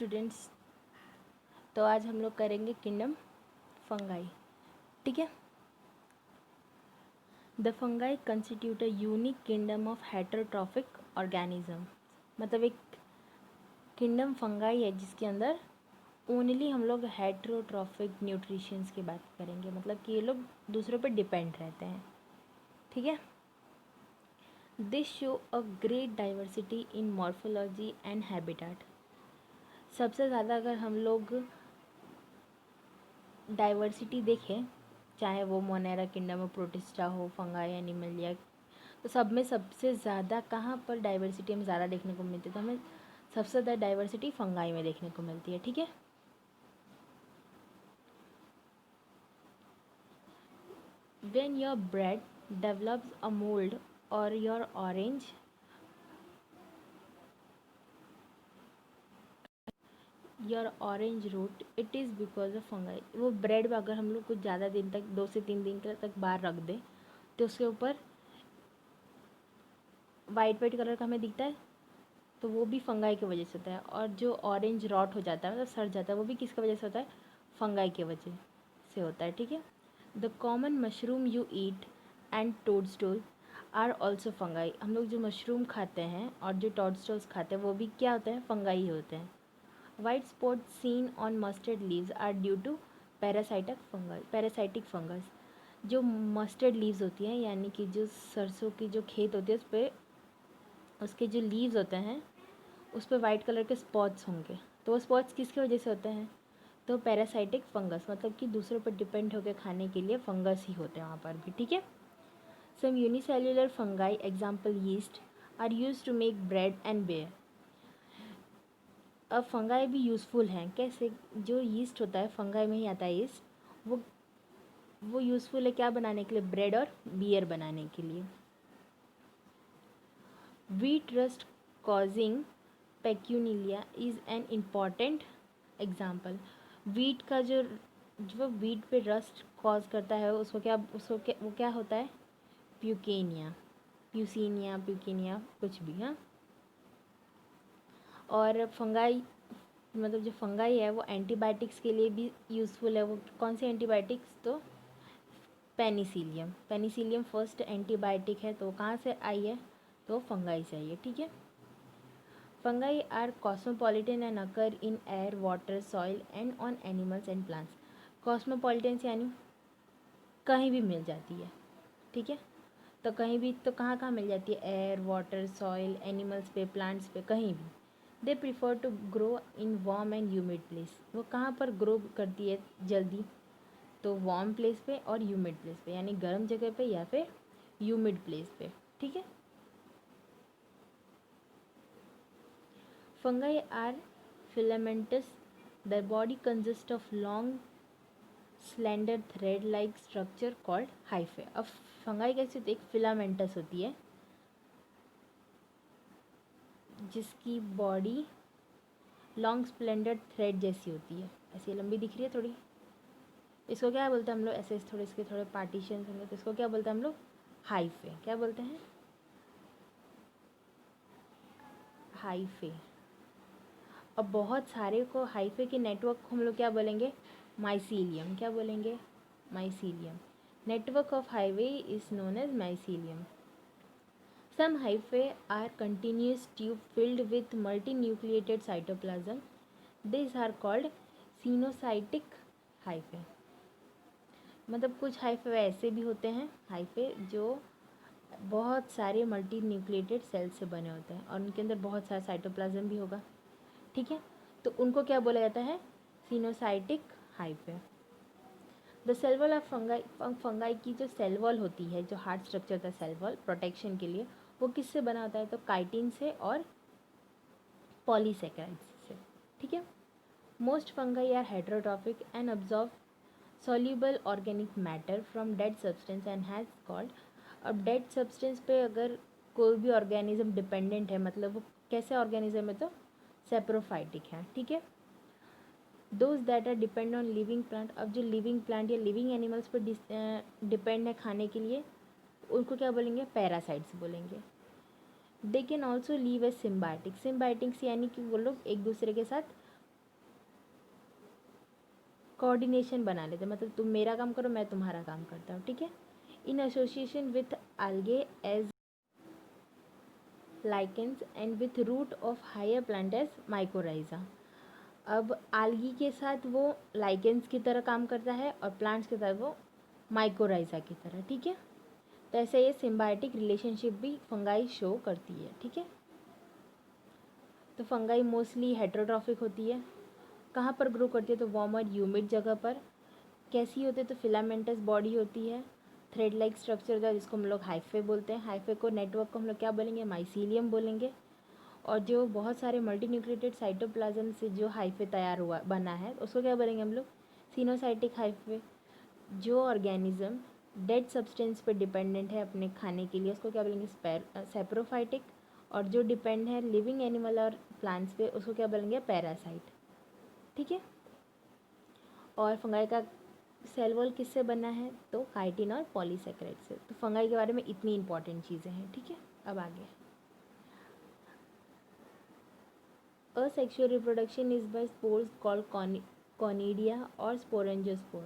Students, तो आज हम लोग करेंगे किंगडम फंगाई। ठीक है। The fungi constitute a unique kingdom of heterotrophic organism. मतलब एक किंगडम फंगाई है जिसके अंदर ओनली हम लोग हेटेरोट्रॉफिक न्यूट्रिशंस की बात करेंगे, मतलब कि ये लोग दूसरों पर डिपेंड रहते हैं। ठीक है। This show a great diversity in morphology and habitat. सबसे ज़्यादा अगर हम लोग डाइवर्सिटी देखें, चाहे वो मोनेरा किंगडम ऑफ प्रोटिस्टा हो, फंगाई, एनिमलिया, तो सब में सबसे ज़्यादा कहाँ पर डाइवर्सिटी हमें ज़्यादा देखने को मिलती है? तो हमें सबसे ज़्यादा डाइवर्सिटी फंगाई में देखने को मिलती है। ठीक है। When your bread develops a mould और your orange rot, it is because of fungi. वो ब्रेड में अगर हम लोग कुछ ज़्यादा दिन तक 2 से 3 दिन तक बाहर रख दें तो उसके ऊपर वाइट वाइट कलर का हमें दिखता है, तो वो भी फंगाई की वजह से होता है। और जो ऑरेंज रॉट हो जाता है, मतलब सड़ जाता है, वो भी किसकी वजह से होता है? फंगाई की वजह से होता है। ठीक है। The common mushroom you eat and toadstool are also fungi. हम लोग जो मशरूम खाते हैं और जो टोडस्टोल्स खाते हैं वो भी क्या होते हैं? फंगाई होते हैं। White spot seen on mustard leaves are due to parasitic fungus. जो मस्टर्ड लीव्स होती हैं, यानी कि जो सरसों की जो खेत होती है उस पर उसके जो लीव्स होते हैं उस पर वाइट कलर के स्पॉट्स होंगे, तो वो स्पॉट्स किसकी वजह से होते हैं? तो पैरासाइटिक फंगस, मतलब कि दूसरों पर डिपेंड होकर खाने के लिए फंगस ही होते हैं वहाँ पर भी। ठीक है। Some unicellular fungi example yeast are use to make bread and beer. अब फंगाई भी यूज़फुल हैं। कैसे? जो यीस्ट होता है, फंगाई में ही आता है यीस्ट, वो यूज़फुल है क्या बनाने के लिए? ब्रेड और बियर बनाने के लिए। Wheat rust causing peculiaria is an important example। Wheat का जो वीट पे रस्ट कॉज करता है वो क्या होता है? प्यूकेनिया कुछ भी। हाँ। और फंगाई, मतलब जो फंगाई है वो एंटीबायोटिक्स के लिए भी यूज़फुल है। वो कौन सी एंटीबायोटिक्स? तो पेनिसिलियम फर्स्ट एंटीबायोटिक है, तो कहाँ से आई है? तो फंगाई से आई है। ठीक है। Fungi are cosmopolitan and occur in air, water, soil and on animals and plants। Cosmopolitan यानी कहीं भी मिल जाती है। ठीक है। तो कहीं भी, तो कहाँ कहाँ मिल जाती है? एयर, वाटर, सॉइल, एनिमल्स पे, प्लांट्स पे, कहीं भी। They prefer to grow in warm and humid place. वो कहाँ पर ग्रो करती है जल्दी? तो वार्म प्लेस पे और ह्यूमिड प्लेस पे, यानी गर्म जगह पे या फिर ह्यूमिड प्लेस पे। ठीक है। Fungi are filamentous. Their body consists of long, slender thread-like structure called hyphae। अब फंगाई कैसी होती है? एक फिलामेंटस होती है जिसकी बॉडी लॉन्ग स्प्लेंडर थ्रेड जैसी होती है। ऐसी लंबी दिख रही है थोड़ी। इसको क्या बोलते हैं हम लोग? ऐसे थोड़े इसके थोड़े पार्टीशन होंगे तो इसको क्या बोलते हैं हम लोग? हाइफे। क्या बोलते हैं? हाइफे। अब बहुत सारे को हाइफे के नेटवर्क को हम लोग क्या बोलेंगे? माइसीलियम। क्या बोलेंगे? Mycelium. Network of hyphae is known as mycelium. Some hyphae are continuous tube filled with multinucleated cytoplasm. This are called coenocytic hyphae. मतलब कुछ हाइफे ऐसे भी होते हैं, हाइफे जो बहुत सारे मल्टीन्यूक्लिएटेड सेल्स से बने होते हैं और उनके अंदर बहुत सारा साइटोप्लाज्म भी होगा। ठीक है। तो उनको क्या बोला जाता है? Coenocytic hyphae. The cell wall of fungi, fungi की जो सेल वॉल होती है, जो हार्ड स्ट्रक्चर होता है सेल वॉल प्रोटेक्शन के लिए, वो किससे बना होता है? तो काइटिन से और पॉलीसेकेराइड्स से। ठीक है। Most fungi are heterotrophic and absorb soluble organic matter from dead substance and has called. अब डेड सब्सटेंस पे अगर कोई भी ऑर्गेनिज्म डिपेंडेंट है, मतलब वो कैसे ऑर्गेनिज्म है? तो सेप्रोफाइटिक है। ठीक है। Those that are depend on living plant. अब जो लिविंग प्लांट या लिविंग एनिमल्स पर डिपेंड है खाने के लिए, उनको क्या बोलेंगे? पैरासाइट्स बोलेंगे। They can also live a symbiotic. Symbiotics यानी कि वो लोग एक दूसरे के साथ कोऑर्डिनेशन बना लेते हैं, मतलब तुम मेरा काम करो, मैं तुम्हारा काम करता हूँ, ठीक है। In association with algae as lichens and with root of higher plant as mycorrhiza। अब algae के साथ वो lichens की तरह काम करता है और plants के साथ वो mycorrhiza की तरह, ठीक है। तो ऐसे ये symbiotic रिलेशनशिप भी फंगाई शो करती है, ठीक है। तो फंगाई मोस्टली हेट्रोट्रॉफिक होती है। कहाँ पर ग्रो करती है? तो वार्म और ह्यूमिड जगह पर। कैसी होती है? तो फिलामेंटस बॉडी होती है, थ्रेड लाइक स्ट्रक्चर होता है जिसको हम लोग हाइफे बोलते हैं। हाइफे को नेटवर्क को हम लोग क्या बोलेंगे? माइसीलियम बोलेंगे। और जो बहुत सारे मल्टीन्यूक्लिएटेड साइटोप्लाज्म से जो हाइफे तैयार हुआ बना है उसको क्या बोलेंगे हम लोग? Coenocytic hyphae. जो ऑर्गेनिज्म डेड सब्सटेंस पे डिपेंडेंट है अपने खाने के लिए उसको क्या बोलेंगे? सेप्रोफाइटिक। और जो डिपेंड है लिविंग एनिमल और प्लांट्स पे उसको क्या बोलेंगे? पैरासाइट, ठीक है। और फंगाई का सेल वॉल किससे बना है? तो काइटिन और पॉलीसेकेराइड से। तो फंगाई के बारे में इतनी इंपॉर्टेंट चीज़ें हैं, ठीक है। अब आगे, asexual reproduction is by spores called conidia or sporangiosperm,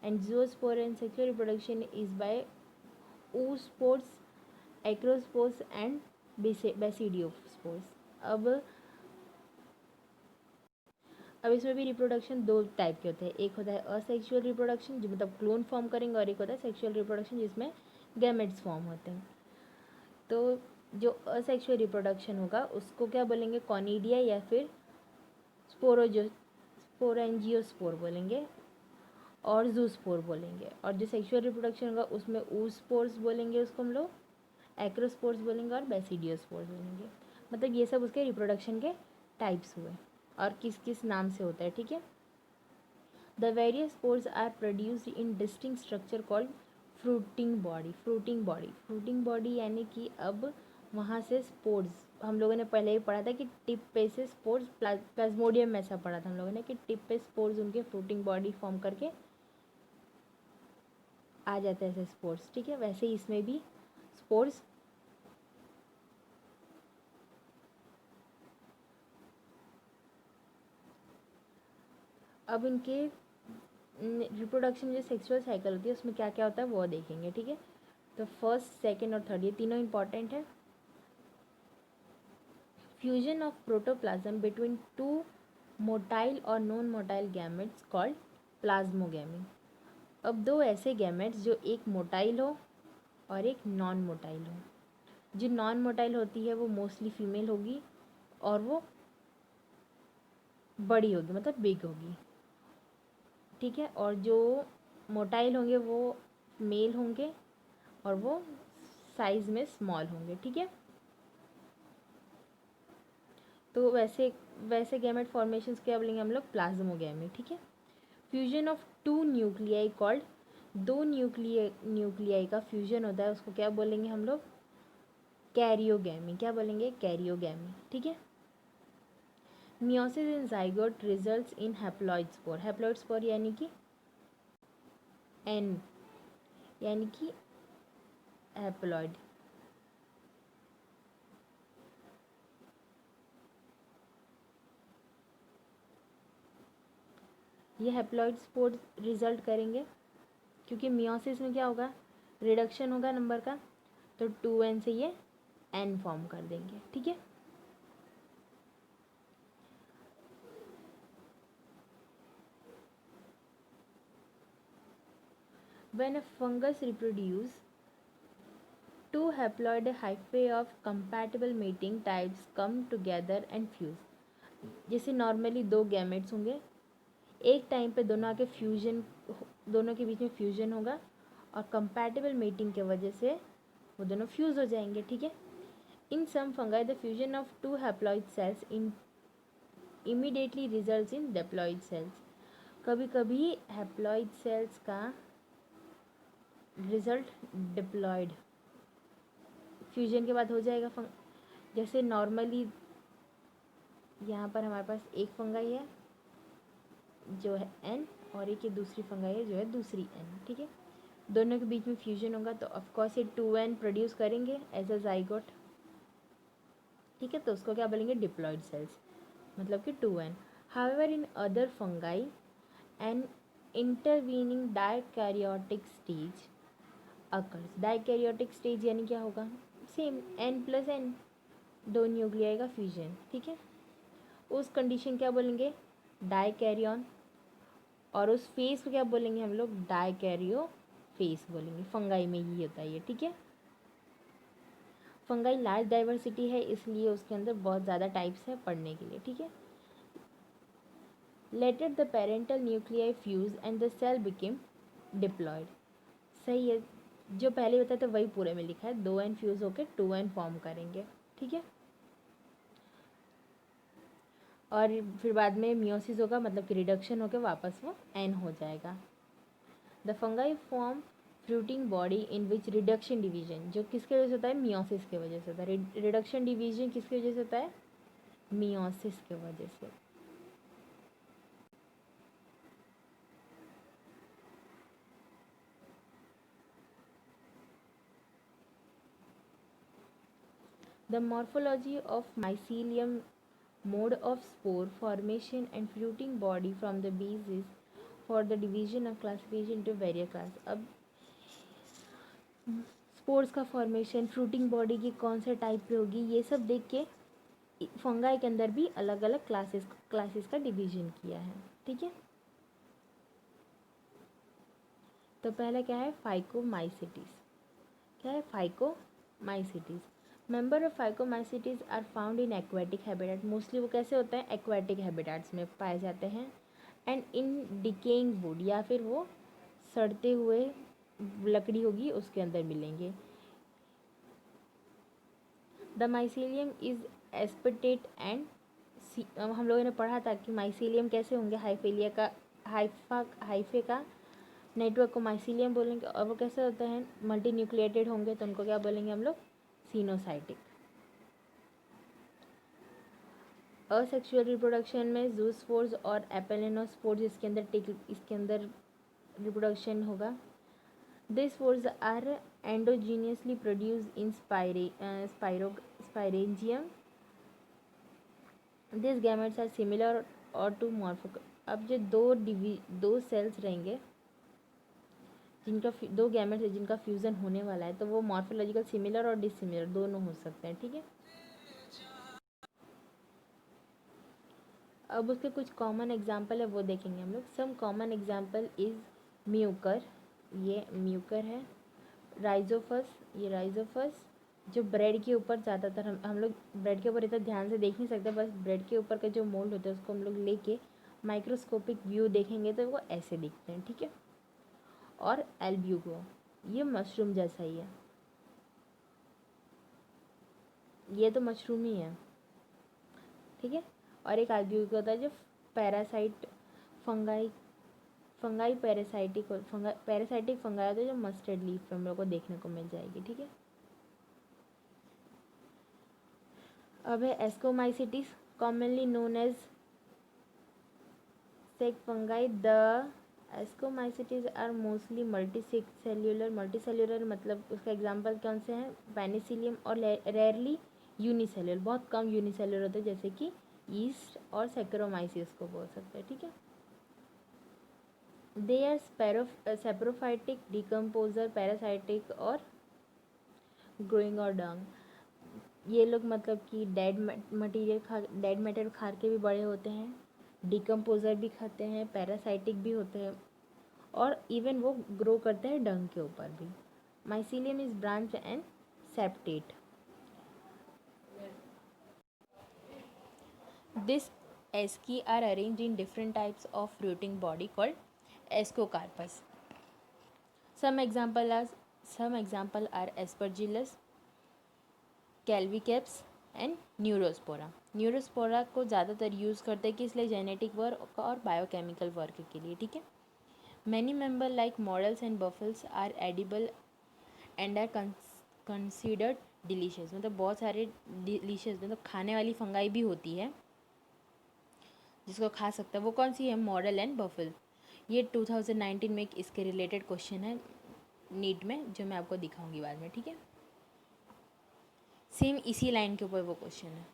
and zoospore and sexual reproduction is by oospores, acrospores and basidiospores। अब इसमें भी रिप्रोडक्शन दो टाइप के होते हैं। एक होता है असेक्सुअल रिप्रोडक्शन जो मतलब क्लोन फॉर्म करेंगे, और एक होता है सेक्सुअल रिप्रोडक्शन जिसमें गैमेट्स फॉर्म होते हैं। तो जो असेक्सुअल रिप्रोडक्शन होगा उसको क्या बोलेंगे? कॉनिडिया या फिर स्पोरेंजियोस्पोर बोलेंगे और जूस्पोर बोलेंगे। और जो सेक्सुअल रिप्रोडक्शन होगा उसमें ऊस्पोर्स बोलेंगे, उसको हम लोग एक्रोस्पोर्स बोलेंगे और बेसिडियोस्पोर्स बोलेंगे। मतलब ये सब उसके रिप्रोडक्शन के टाइप्स हुए और किस किस नाम से होता है, ठीक है। The various spores are produced in distinct structure called fruiting body. Fruiting body यानी कि अब वहाँ से स्पोर्स, हम लोगों ने पहले ही पढ़ा था कि टिप पे से स्पोर्स, प्लाज्मोडियम में ऐसा पढ़ा था हम लोगों ने कि टिप पे स्पोर्स उनके फ्रूटिंग बॉडी फॉर्म करके आ जाते हैं ऐसे स्पोर्स, ठीक है। वैसे ही इसमें भी स्पोर्स अब इनके रिप्रोडक्शन जो सेक्सुअल साइकिल होती है उसमें क्या क्या होता है वो देखेंगे, ठीक है। तो फर्स्ट, सेकेंड और थर्ड ये तीनों इंपॉर्टेंट है। Fusion of protoplasm between two motile और non motile gametes called plasmogamy. अब दो ऐसे गैमेट्स जो एक मोटाइल हो और एक नॉन मोटाइल हो। जो नॉन मोटाइल होती है वो मोस्टली फीमेल होगी और वो बड़ी होगी, मतलब बिग होगी, ठीक है। और जो मोटाइल होंगे वो मेल होंगे और वो साइज में स्मॉल होंगे, ठीक है। तो वैसे वैसे गैमेट फॉर्मेशंस क्या बोलेंगे हम लोग? प्लाज्मोगैमी, ठीक है। Fusion of two nuclei called, दो न्यूक्लियाई का फ्यूजन होता है उसको क्या बोलेंगे हम लोग? कैरियोगैमी। क्या बोलेंगे? कैरियोगैमी, ठीक है। Meiosis in zygote results in haploid spore. Haploid spore यानी कि एन, यानी कि हैप्लॉइड। ये हैप्लॉइड स्पोर रिजल्ट करेंगे क्योंकि मियोसिस में क्या होगा? रिडक्शन होगा नंबर का, तो 2n से ये n फॉर्म कर देंगे, ठीक है। When a fungus reproduce, two haploid hyphae of compatible mating types come together and fuse। जैसे नॉर्मली दो गैमेट्स होंगे, एक टाइम पे दोनों आके फ्यूजन, दोनों के बीच में फ्यूजन होगा और कंपैटिबल मेटिंग के वजह से वो दोनों फ्यूज हो जाएंगे, ठीक है। In some fungi the fusion of two haploid cells in immediately results in diploid cells. कभी कभी हैप्लॉइड सेल्स का रिजल्ट डिप्लॉयड फ्यूजन के बाद हो जाएगा। जैसे नॉर्मली यहाँ पर हमारे पास एक फंगाई है जो है एन और एक ये दूसरी फंगाई है जो है दूसरी एन, ठीक है। दोनों के बीच में फ्यूजन होगा तो ऑफकोर्स ये 2n प्रोड्यूस करेंगे एज अ जाइगोट, ठीक है। तो उसको क्या बोलेंगे? डिप्लॉयड सेल्स, मतलब कि 2n। However in other fungi an intervening dikaryotic stage occurs. Dikaryotic stage यानी क्या होगा, सेम N+N, दो न्यूक्लियाई का फ्यूजन, ठीक है। उस कंडीशन क्या बोलेंगे, डायकैरियन, और उस फेस को क्या बोलेंगे हम लोग, डायकैरियो फेस बोलेंगे। फंगाई में ये होता है ये, ठीक है। फंगाई लार्ज डाइवर्सिटी है, इसलिए उसके अंदर बहुत ज़्यादा टाइप्स है पढ़ने के लिए, ठीक है। Later the parental nuclei fuse and the cell became diploid. सही है, जो पहले बताया था वही पूरे में लिखा है, 2N फ्यूज होकर 2N फॉर्म करेंगे, ठीक है। और फिर बाद में मियोसिस होगा, मतलब कि रिडक्शन होकर वापस वो N हो जाएगा। The fungi form fruiting body in which reduction division, जो किसके वजह से होता है, मियोसिस के वजह से होता है। रिडक्शन डिवीजन किसकी वजह से होता है, मियोसिस के वजह से। The morphology of mycelium, mode of spore formation and fruiting body from the basis for the division of classification into various class। अब स्पोर्स का फॉर्मेशन, फ्रूटिंग बॉडी की कौन से टाइप पे होगी, ये सब देख के फंगाई के अंदर भी अलग अलग क्लासेस का डिवीजन किया है, ठीक है। तो पहला क्या है, फाइकोमाइसिटीज। क्या है, phycomycetes. Member of phycomycetes are found in aquatic habitat. Mostly वो कैसे होते हैं, एक्वेटिक हैबिटेट्स में पाए जाते हैं। एंड इन डिकेइंग वुड, या फिर वो सड़ते हुए लकड़ी होगी उसके अंदर मिलेंगे। द माइसीलियम इज एस्पेटेट एंड, हम लोगों ने पढ़ा था कि माइसीलियम कैसे होंगे, हाइफे का नेटवर्क को माइसीलियम बोलेंगे। और वो कैसे होते हैं, मल्टी न्यूक्लिएटेड होंगे, तो उनको क्या बोलेंगे हम लोग, सिनोसाइटिक। असेक्सुअल रिप्रोडक्शन में जूस्पोर्स और एपेलेनोस्पोर्स इसके अंदर रिप्रोडक्शन होगा। This spores are endogenously produce in sporangium. This gametes are similar और टू मॉर्फो। अब जो दो सेल्स रहेंगे जिनका दो गैमेट्स है जिनका फ्यूज़न होने वाला है, तो वो मॉर्फोलॉजिकल सिमिलर और डिसिमिलर दोनों हो सकते हैं, ठीक है। अब उसके कुछ कॉमन एग्जाम्पल है वो देखेंगे हम लोग। Some common example is mucor, ये म्यूकर है। राइजोफस, ये राइजोफस जो ब्रेड के ऊपर ज़्यादातर हम लोग ब्रेड के ऊपर इतना ध्यान से देख नहीं सकते, बस ब्रेड के ऊपर का जो मोल्ड होता है उसको हम लोग लेके माइक्रोस्कोपिक व्यू देखेंगे तो वो ऐसे दिखते हैं, ठीक है। और एल्ब्यूगो, ये मशरूम जैसा ही है, ये तो मशरूम ही है, ठीक है। और एक एल्ब्यूगो होता है जो पैरासाइट फंगाई पैरासाइटिक फंगाई होता है, जो मस्टर्ड लीफ पे हम लोग को देखने को मिल जाएगी, ठीक है। अब है ascomycetes, commonly known as sac fungi. The ascomycetes are mostly multicellular, मतलब उसका एग्जांपल कौन से हैं, पेनिसिलियम, और रेयरली यूनिसेल्युलर, बहुत कम यूनिसेल्युलर होते हैं, जैसे कि ईस्ट और सैक्रोमाइसिस को बोल सकते हैं, ठीक है। They are saprophytic, decomposer, parasitic or growing or dung. ये लोग मतलब कि डेड मैटर खा के भी बड़े होते हैं, डिकम्पोजर भी खाते हैं, पैरासाइटिक भी होते हैं, और इवन वो ग्रो करते हैं डंग के ऊपर भी। Mycelium is branch and septate. This asci are arranged in different types of fruiting body called ascocarps. Some example are Aspergillus, Claviceps and Neurospora. Neurospora को ज़्यादातर यूज़ करते हैं कि इसलिए जेनेटिक वर्क और बायोकेमिकल वर्क के लिए, ठीक है। Many member like morels and truffles are edible and are considered delicious. मतलब बहुत सारे डिलीशियस, मतलब खाने वाली फंगाई भी होती है जिसको खा सकता है। वो कौन सी है, मॉडल एंड बफल। ये 2019 में एक इसके रिलेटेड क्वेश्चन है नीट में, जो मैं आपको दिखाऊंगी बाद में, ठीक है। सेम इसी लाइन के ऊपर वो क्वेश्चन है,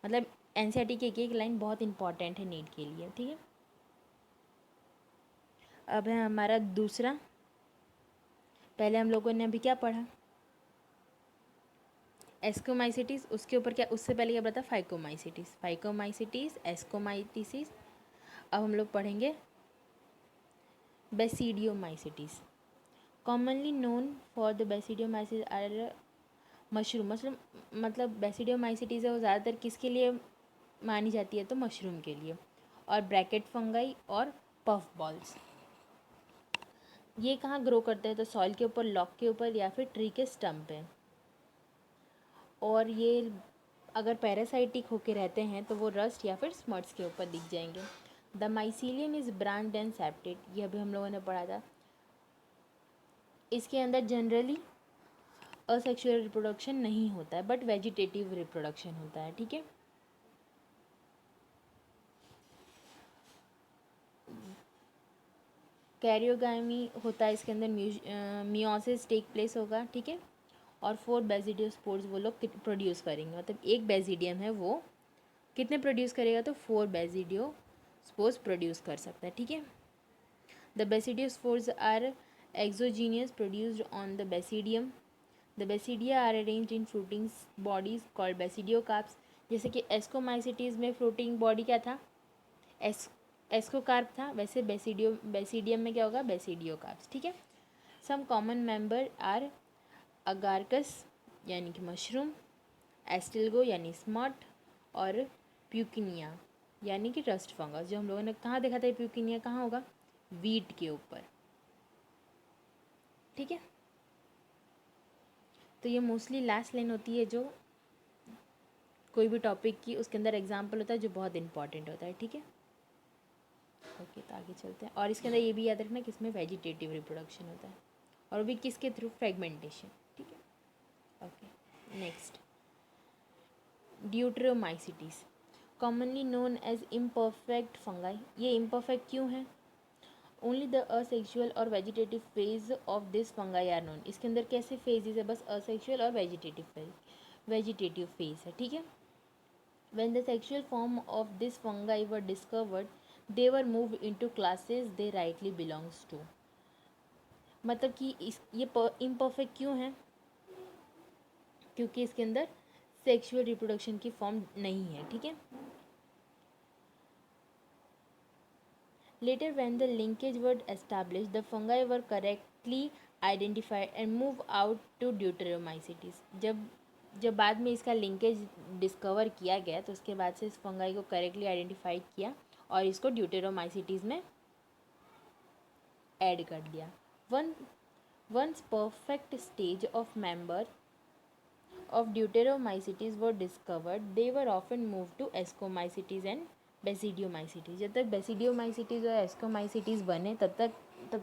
मतलब एनसीईआरटी की एक लाइन बहुत इंपॉर्टेंट है नीट के लिए, ठीक है। अब है हमारा दूसरा। पहले हम लोगों ने अभी क्या पढ़ा, एस्कोमाइसिटीज, उसके ऊपर क्या, उससे पहले क्या पढ़ा था, फाइकोमाइसिटीज, फाइकोमाइसिटीज, एस्कोमाइटिसिस। अब हम लोग पढ़ेंगे basidiomycetes. Commonly known for the basidiomycetes are mushroom, मतलब बेसिडियोमाइसिटीज है वो ज़्यादातर किसके लिए मानी जाती है, तो मशरूम के लिए, और ब्रैकेट फंगाई और पफ बॉल्स। ये कहाँ ग्रो करते हैं, तो सॉइल के ऊपर, लॉक के ऊपर, या फिर ट्री के स्टम्प पे। और ये अगर पैरासाइटिक होके रहते हैं तो वो रस्ट या फिर स्मट्स के ऊपर दिख जाएंगे। The mycelium is branched and septate, ये अभी हम लोगों ने पढ़ा था। इसके अंदर जनरली असेक्सुअल रिप्रोडक्शन नहीं होता है, बट वेजिटेटिव रिप्रोडक्शन होता है, ठीक है। कैरियोगामी होता है इसके अंदर, मियोसिस टेक प्लेस होगा, ठीक है। और 4 बेसिडियो स्पोर्स वो लोग प्रोड्यूस करेंगे, मतलब एक बेसिडियम है वो कितने प्रोड्यूस करेगा, तो 4 बेसिडियो स्पोर्स प्रोड्यूस कर सकता है, ठीक है। The basidiospores are exogenous produced on the basidium. The basidia are arranged in fruiting bodies called basidiocarps. जैसे कि एस्कोमाइसिटीज में फ्रूटिंग बॉडी क्या था, एस्कोकार्प था, वैसे बेसिडियम में क्या होगा, बेसिडियोकार्प्स, ठीक है। सम कॉमन मेंबर आर अगारकस यानी कि मशरूम, एस्टिल्गो यानी स्मॉट, और प्यूकिनिया यानी कि रस्ट फंगस। जो हम लोगों ने कहाँ देखा था, प्यूकिनिया कहाँ होगा, वीट के ऊपर, ठीक है। तो ये मोस्टली लास्ट लाइन होती है जो कोई भी टॉपिक की उसके अंदर एग्जाम्पल होता है जो बहुत इंपॉर्टेंट होता है, ठीक है। ओके, तो आगे चलते हैं। और इसके अंदर ये भी याद रखना कि इसमें वेजिटेटिव रिप्रोडक्शन होता है, और भी किसके थ्रू, फ्रेगमेंटेशन, ठीक है। Okay, next deuteromycetes, commonly known as imperfect fungi. ये इम्परफेक्ट क्यों है, only the asexual or vegetative phase of this fungi are known. इसके अंदर कैसे फेजेस है, बस असेक्सुअल और वेजिटेटिव फेज है, ठीक है। When the sexual form of this fungi were discovered, they were moved into classes they rightly belongs to। मतलब कि ये इम्परफेक्ट क्यों है, क्योंकि इसके अंदर सेक्सुअल रिप्रोडक्शन की फॉर्म नहीं है, ठीक है। Later when the linkage were established, the fungi were correctly identified and moved out to deuteromycetes। जब बाद में इसका लिंकेज डिस्कवर किया गया तो उसके बाद से इस फंगाई को करेक्टली आइडेंटिफाइड किया और इसको ड्यूटेरोमाइसिटीज में ऐड कर दिया। Once perfect stage of member of deuteromycetes were discovered, they were often move to ascomycetes and basidiomycetes. जब तक बेसिडियोमाइसिटीज और एस्कोमाइसिटीज बने तब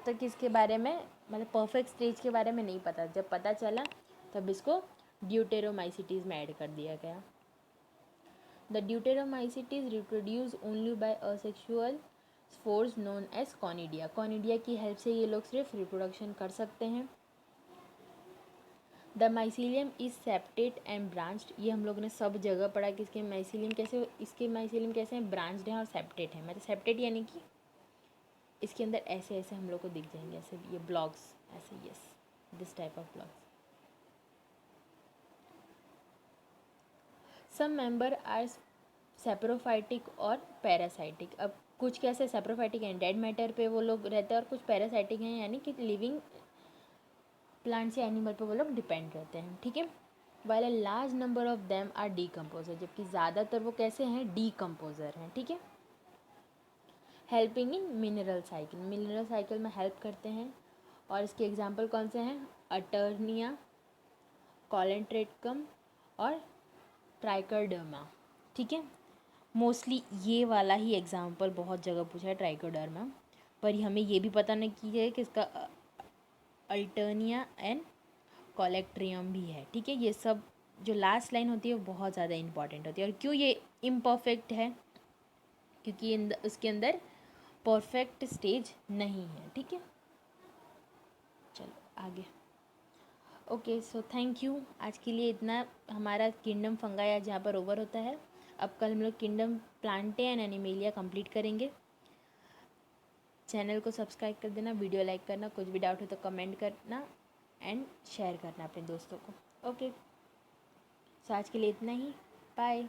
तक इसके बारे में, मतलब परफेक्ट स्टेज के बारे में नहीं पता। जब पता चला तब इसको ड्यूटेरोमाइसिटीज में ऐड कर दिया गया। The deuteromycetes reproduce only by asexual spores known as conidia. Conidia की हेल्प से ये लोग सिर्फ रिप्रोडक्शन कर सकते हैं। The mycelium is septate and branched. ये हम लोग ने सब जगह पढ़ा कि इसके माइसीलियम कैसे हैं, ब्रांच्ड हैं और सेप्टेड हैं। मतलब सेप्टेड यानी कि इसके अंदर ऐसे ऐसे हम लोग को दिख जाएंगे, ऐसे ये ब्लॉक्स, ऐसे, yes, this type of blocks. Some member are saprophytic or parasitic. अब कुछ कैसे सेप्रोफाइटिक हैं, डेड मैटर पे वो लोग रहते हैं, और कुछ पैरासाइटिक हैं यानी कि लिविंग प्लांट्स या एनिमल पे वो लोग डिपेंड रहते हैं, ठीक है। While a large number of them are decomposer, जबकि ज़्यादातर वो कैसे हैं, डीकम्पोजर हैं, ठीक है। हेल्पिंग इन मिनरल साइकिल में हेल्प करते हैं। और इसके एग्जांपल कौन से हैं, अटर्निया, कॉलेंट्रेटकम और ट्राइकोडर्मा, ठीक है। मोस्टली ये वाला ही एग्जांपल बहुत जगह पूछा है, ट्राइकोडर्मा, पर हमें ये भी पता नहीं की है कि इसका अल्टर्निया एंड कॉलेक्ट्रियम भी है, ठीक है। ये सब जो लास्ट लाइन होती है वो बहुत ज़्यादा इंपॉर्टेंट होती है। और क्यों ये इम्परफेक्ट है, क्योंकि उसके अंदर परफेक्ट स्टेज नहीं है, ठीक है। चलो आगे। ओके, सो थैंक यू, आज के लिए इतना। हमारा किंगडम फंगाई आज यहाँ पर ओवर होता है। अब कल हम लोग kingdom Plantae and animalia complete करेंगे। चैनल को सब्सक्राइब कर देना, वीडियो लाइक करना, कुछ भी डाउट हो तो कमेंट करना एंड शेयर करना अपने दोस्तों को। ओके, सो आज के लिए इतना ही। बाय।